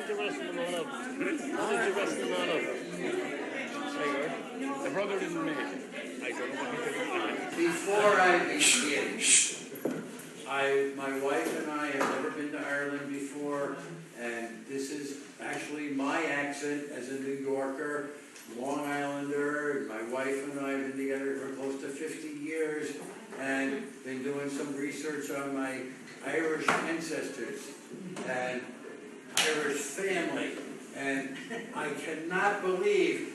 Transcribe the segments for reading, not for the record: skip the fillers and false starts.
did you wrestle them all up? How did you wrestle them all up? The brother didn't make it. I don't know what he did. Before I begin, my wife and I have never been to Ireland before, and this is actually my accent as a New Yorker, Long Islander. My wife and I have been together for close to 50 years and been doing some research on my Irish ancestors and Irish family, and I cannot believe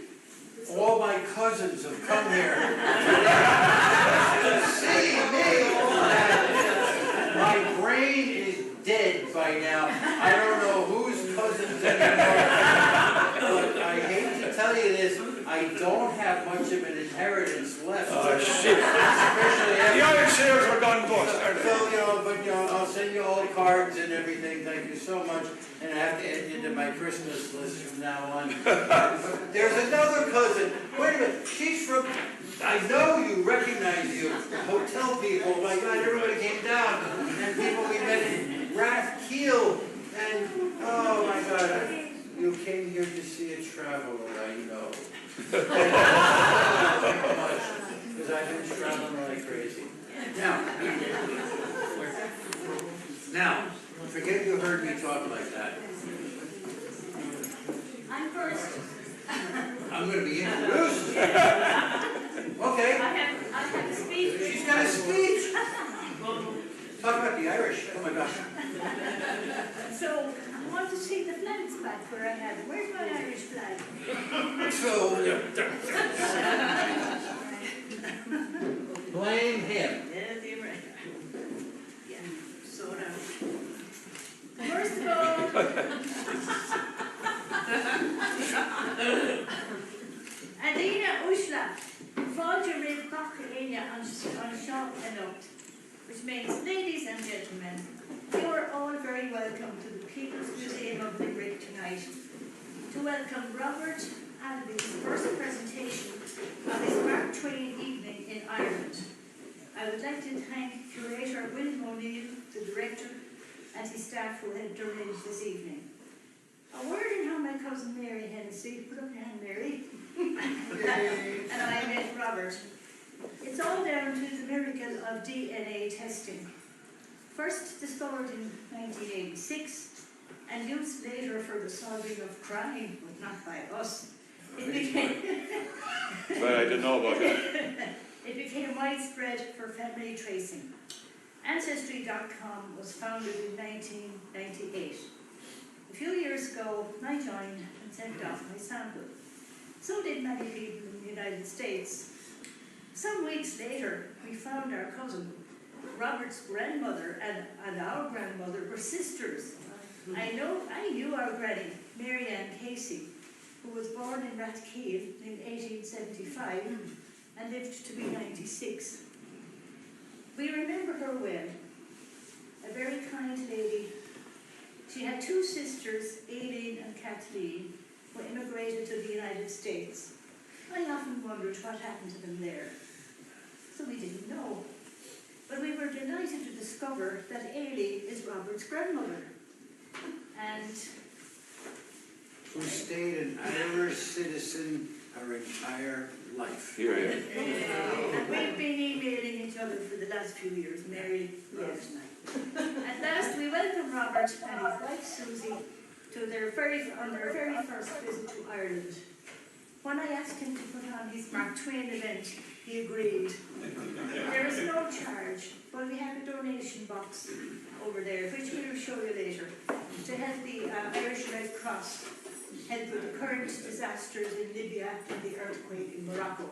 all my cousins have come here to see me. My brain is dead by now. I don't know whose cousins anymore. But I hate to tell you this, I don't have much of an inheritance left. Oh, shit. The Irish shares were gone bust, aren't they? So, but I'll send you all cards and everything. Thank you so much. And I have to add you to my Christmas list from now on. There's another cousin. Wait a minute. She's from, I know you, recognize you. Hotel people. Oh my God, everybody came down. And people we met in Rathkeel. And, oh my God, you came here to see a traveler, I know. Thank you so much. Because I've been traveling like crazy. Now, forget you heard me talk like that. I'm first. I'm going to be introduced. Okay. I have a speech. She's got a speech. Talk about the Irish. Oh my gosh. So, I want to take the flags back where I had. Where's my Irish flag? So, blame him. Yes, you're right. Yeah, sort of. First of all, Adina Ushla, Fáilte Rib Cocha Aine an Seo Enocht, which means, ladies and gentlemen, you are all very welcome to the People's Museum of Limerick tonight to welcome Robert Alvey's first presentation of his Mark Twain evening in Ireland. I would like to thank curator William O'Neill, the director, and his staff who helped arrange this evening. A word in how my cousin Mary Hennessey, put up your hand, Mary, and I met Robert. It's all down to the miracle of DNA testing. First discovered in 1986 and used later for the solving of crime, but not by us. It became But I didn't know about that. It became widespread for family tracing. Ancestry.com was founded in 1998. A few years ago, I joined and sent off my sample. So did many people in the United States. Some weeks later, we found our cousin, Robert's grandmother and our grandmother were sisters. I knew our granny, Mary Ann Casey, who was born in Rathkeel in 1875 and lived to be 96. We remember her well, a very kind lady. She had two sisters, Aileen and Kathleen, who immigrated to the United States. I often wondered what happened to them there. So we didn't know. But we were delighted to discover that Aileen is Robert's grandmother. And Who stayed an Irish citizen her entire life. Here, and we've been emailing each other for the last few years, Mary, Robert and I. At last, we welcomed Robert and his wife Susie to on their very first visit to Ireland. When I asked him to put on his Mark Twain event, he agreed. There is no charge, but we have a donation box over there, which we will show you later, to help the Irish Red Cross help with the current disasters in Libya and the earthquake in Morocco.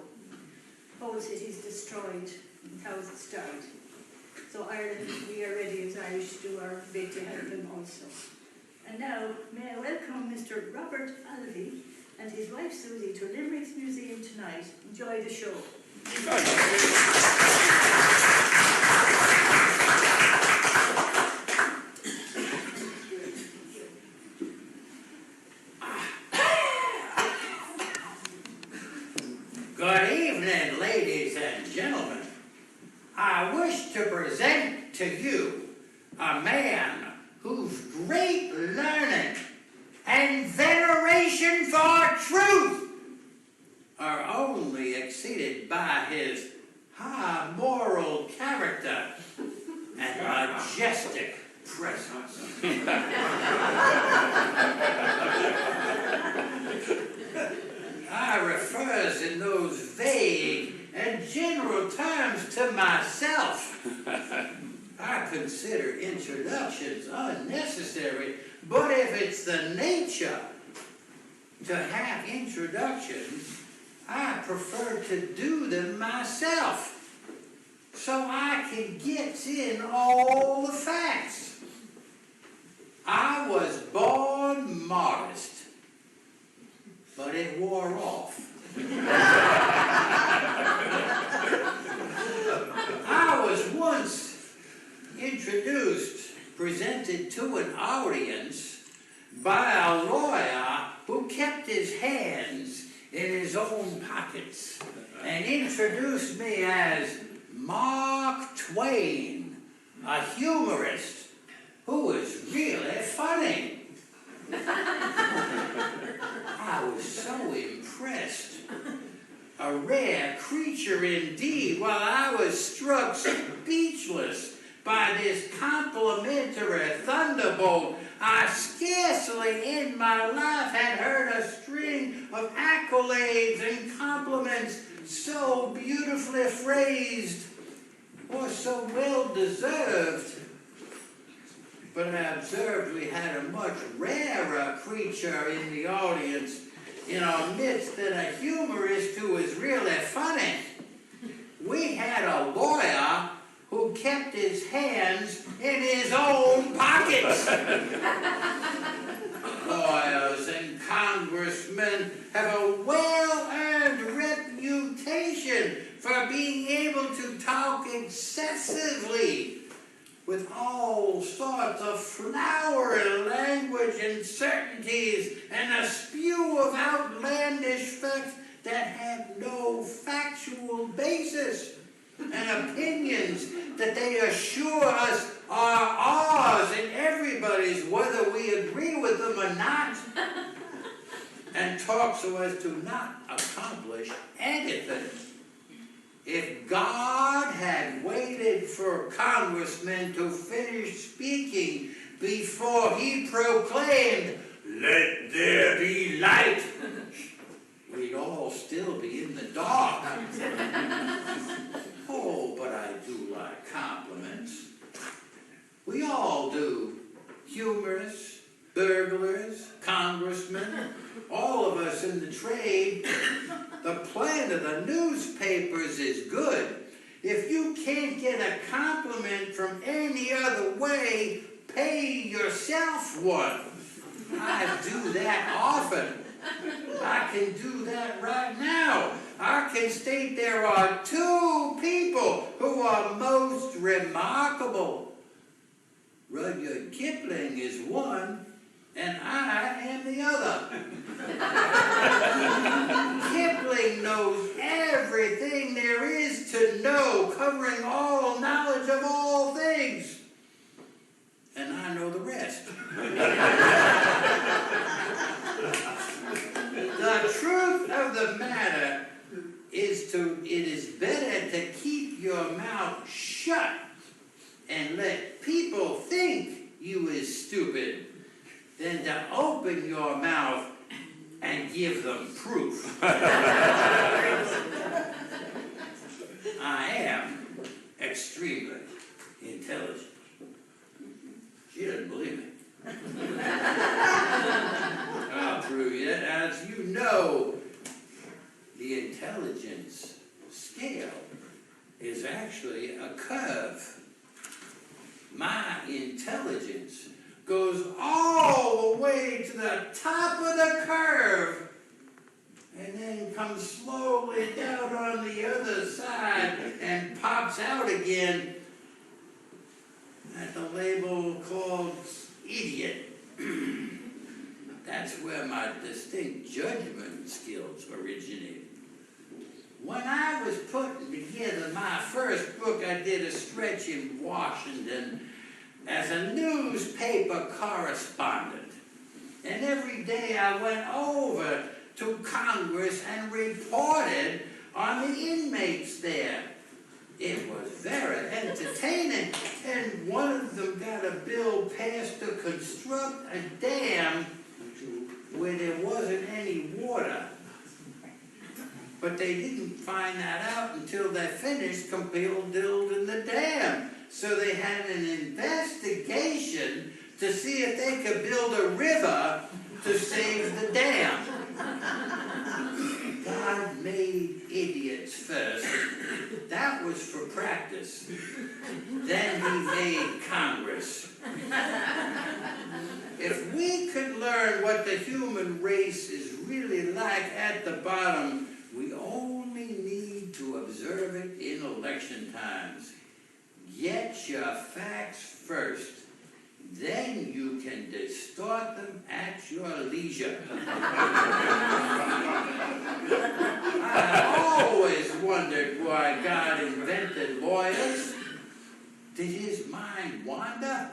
Whole cities destroyed and thousands died. So Ireland, we are ready as Irish to do our bit to help them also. And now, may I welcome Mr. Robert Alvey and his wife Susie to Limerick's Museum tonight. Enjoy the show. Good evening, ladies and gentlemen. I wish to present to you a man whose great learning and veneration for truth are only exceeded by his high moral character and majestic presence. I refers in those vague and general terms to myself. I consider introductions unnecessary, but if it's the nature to have introductions, I prefer to do them myself, so I can get in all the facts. I was born modest, but it wore off. I was once presented to an audience by a lawyer who kept his hands in his own pockets and introduced me as Mark Twain, a humorist who was really funny. I was so impressed. A rare creature indeed, while I was struck speechless by this complimentary thunderbolt. I scarcely in my life had heard a string of accolades and compliments so beautifully phrased or so well deserved. But I observed we had a much rarer creature in the audience in our midst than a humorist who was really funny. We had a lawyer who kept his hands in his own pockets. Lawyers and congressmen have a well-earned reputation for being able to talk excessively with all sorts of flowery language and certainties and a spew of outlandish facts that have no factual basis, and opinions that they assure us are ours and everybody's, whether we agree with them or not, and talk so as to not accomplish anything. If God had waited for congressmen to finish speaking before he proclaimed, "Let there be light," we'd all still be in the dark. Oh, but I do like compliments. We all do. Humorists, burglars, congressmen, all of us in the trade. The plan of the newspapers is good. If you can't get a compliment from any other way, pay yourself one. I do that often. I can do that right now. I can state there are two people who are most remarkable. Rudyard Kipling is one, and I am the other. Kipling knows everything there is to know, covering all knowledge of all things. And I know the rest. The truth of the matter is it is better to keep your mouth shut and let people think you is stupid than to open your mouth and give them proof. I am extremely intelligent. She doesn't believe me. I'll prove it. As you know, the intelligence scale is actually a curve. My intelligence goes all the way to the top of the curve and then comes slowly down on the other side and pops out again at the label called idiot. That's where my distinct judgment skills originated. When I was putting together my first book, I did a stretch in Washington as a newspaper correspondent. And every day I went over to Congress and reported on the inmates there. It was very entertaining, and one of them got a bill passed to construct a dam where there wasn't any water. But they didn't find that out until they finished building the dam. So they had an investigation to see if they could build a river to save the dam. God made idiots first. That was for practice. Then he made Congress. If we could learn what the human race is really like at the bottom, we only need to observe it in election times. Get your facts first. Then you can distort them at your leisure. I always wondered why God invented lawyers. Did his mind wander?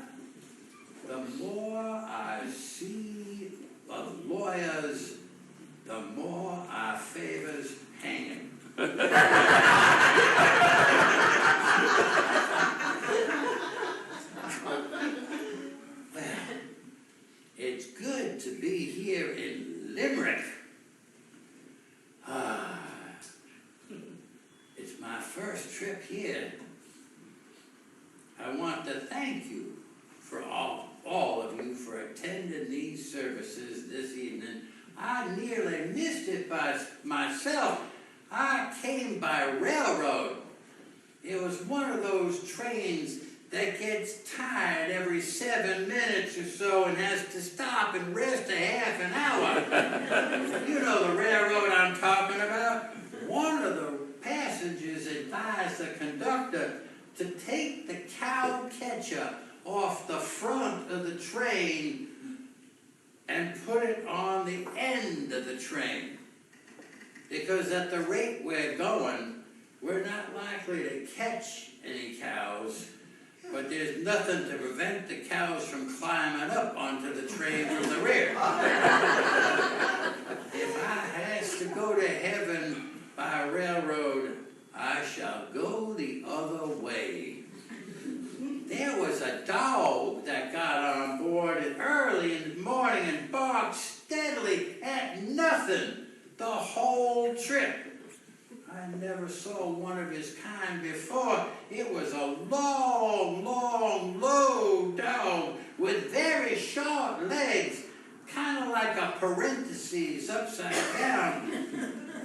The more I see of lawyers, the more I favors hanging. It's good to be here in Limerick. It's my first trip here. I want to thank you for all of you for attending these services this evening. I nearly missed it by myself. I came by railroad. It was one of those trains that gets tired every 7 minutes or so and has to stop and rest a half an hour. You know the railroad I'm talking about? One of the passengers advised the conductor to take the cow catcher off the front of the train and put it on the end of the train. Because at the rate we're going, we're not likely to catch any cows, but there's nothing to prevent the cows from climbing up onto the train from the rear. If I has to go to heaven by railroad, I shall go the other way. There was a dog that got on board early in the morning and barked steadily at nothing the whole trip. I never saw one of his kind before. It was a long, low dog with very short legs, kind of like a parentheses upside down.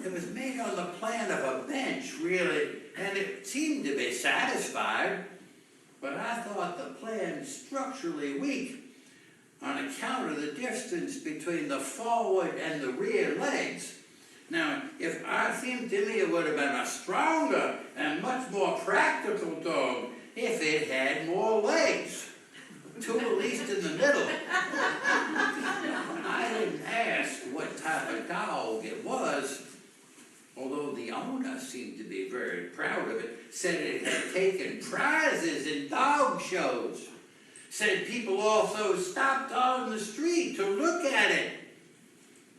It was made on the plan of a bench, really, and it seemed to be satisfied. But I thought the plan structurally weak on account of the distance between the forward and the rear legs. Now, if I think to me it would have been a stronger and much more practical dog if it had more legs. 2 at least in the middle. I didn't ask what type of dog it was, although the owner seemed to be very proud of it, said it had taken prizes in dog shows, said people also stopped on the street to look at it.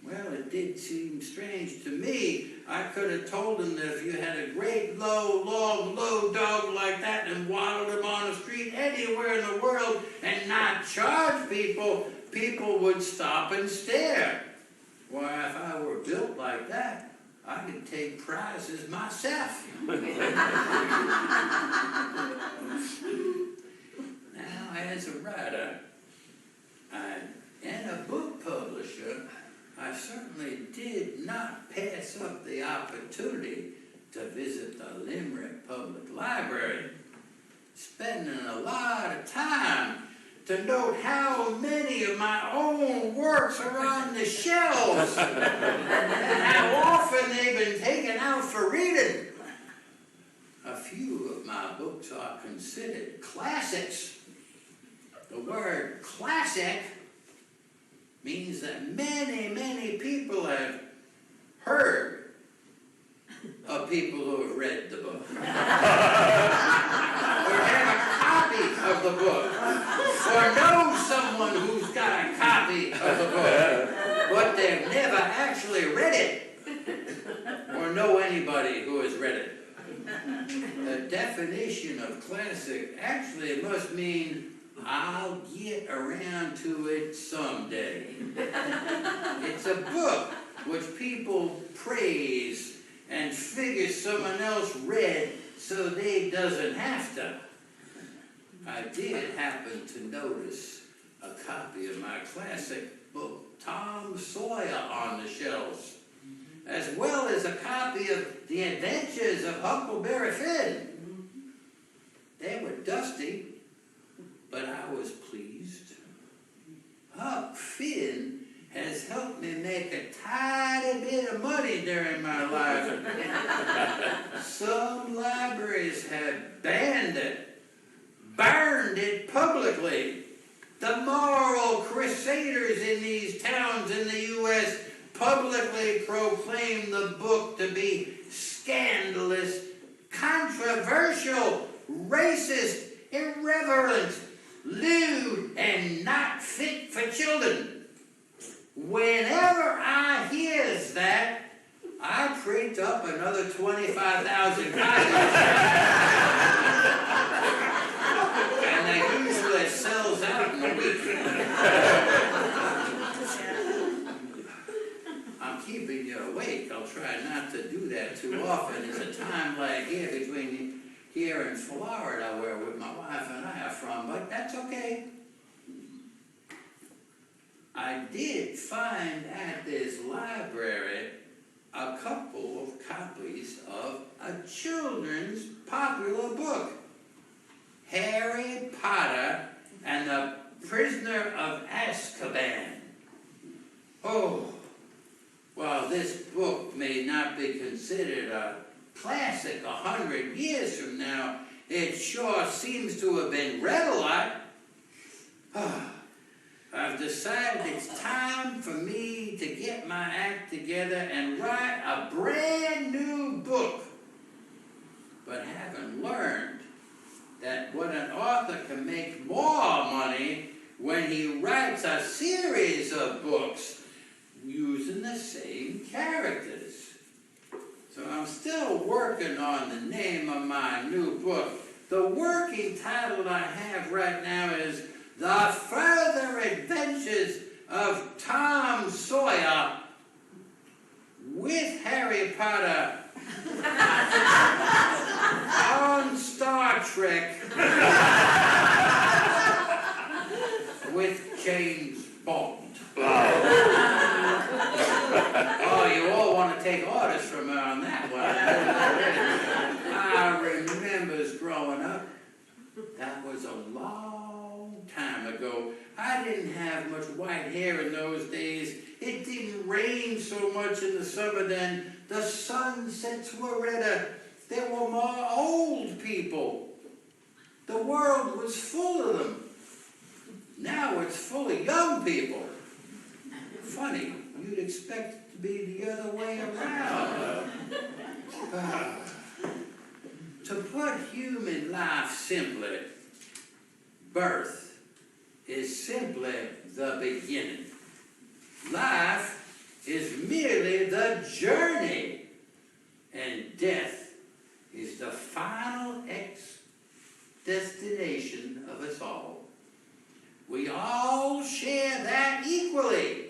Well, it did seem strange to me. I could have told him that if you had a great, long, low dog like that and waddled him on the street anywhere in the world and not charge people, people would stop and stare. Why, if I were built like that, I could take prizes myself. Now, as a writer and a book publisher, I certainly did not pass up the opportunity to visit the Limerick Public Library, spending a lot of time to note how many of my own works are on the shelves and how often they've been taken out for reading. A few of my books are considered classics. The word classic means that many people have heard of people who have read the book. Or have a copy of the book. Or know someone who's got a copy of the book. definition of classic actually must mean I'll get around to it someday. It's a book which people praise and figure someone else read so they doesn't have to. I did happen to notice a copy of my classic book, Tom Sawyer, on the shelves, as well as a copy of The Adventures of Huckleberry Finn. They were dusty, but I was pleased. Huck Finn has helped me make a tiny bit of money during my life. Some libraries have banned it, burned it publicly. The moral crusaders in these towns in the U.S. publicly proclaim the book to be scandalous, controversial, racist, irreverent, lewd, and not fit for children. Whenever I hears that, I print up another 25,000 copies. And it usually sells out in a week. I'm keeping you awake. I'll try not to do that too often. It's a time like here between here and Florida where my wife and I are from, but that's okay. I did find at this library a couple of copies of a children's popular book, Harry Potter and the Prisoner of Azkaban. Oh, while this book may not be considered a classic 100 years from now, it sure seems to have been read a lot. I've decided it's time for me to get my act together and write a brand new book. But having learned that when an author can make more money when he writes a series of books using the same characters. So I'm still working on the name of my new book. The working title I have right now is The Further Adventures of Tom Sawyer with Harry Potter on Star Trek with James Bond. Oh, you all want to take orders from her on that one. I remember growing up, that was a long time ago. I didn't have much white hair in those days. It didn't rain so much in the summer then. The sunsets were redder. There were more old people. The world was full of them. Now it's full of young people. Funny, you'd expect it to be the other way around. To put human life simply, birth is simply the beginning. Life is merely the journey, and death is the final destination of us all. We all share that equally,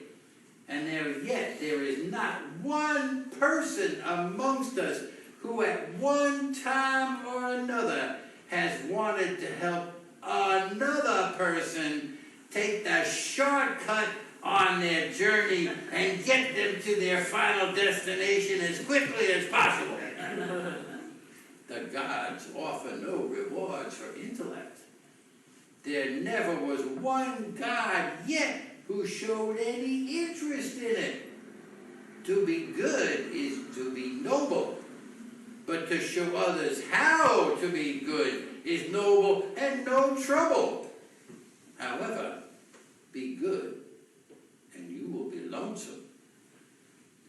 and yet there is not one person amongst us who at one time or another has wanted to help another person take the shortcut on their journey and get them to their final destination as quickly as possible. The gods offer no rewards for intellect. There never was one god yet who showed any interest in it. To be good is to be noble. But to show others how to be good is noble and no trouble. However, be good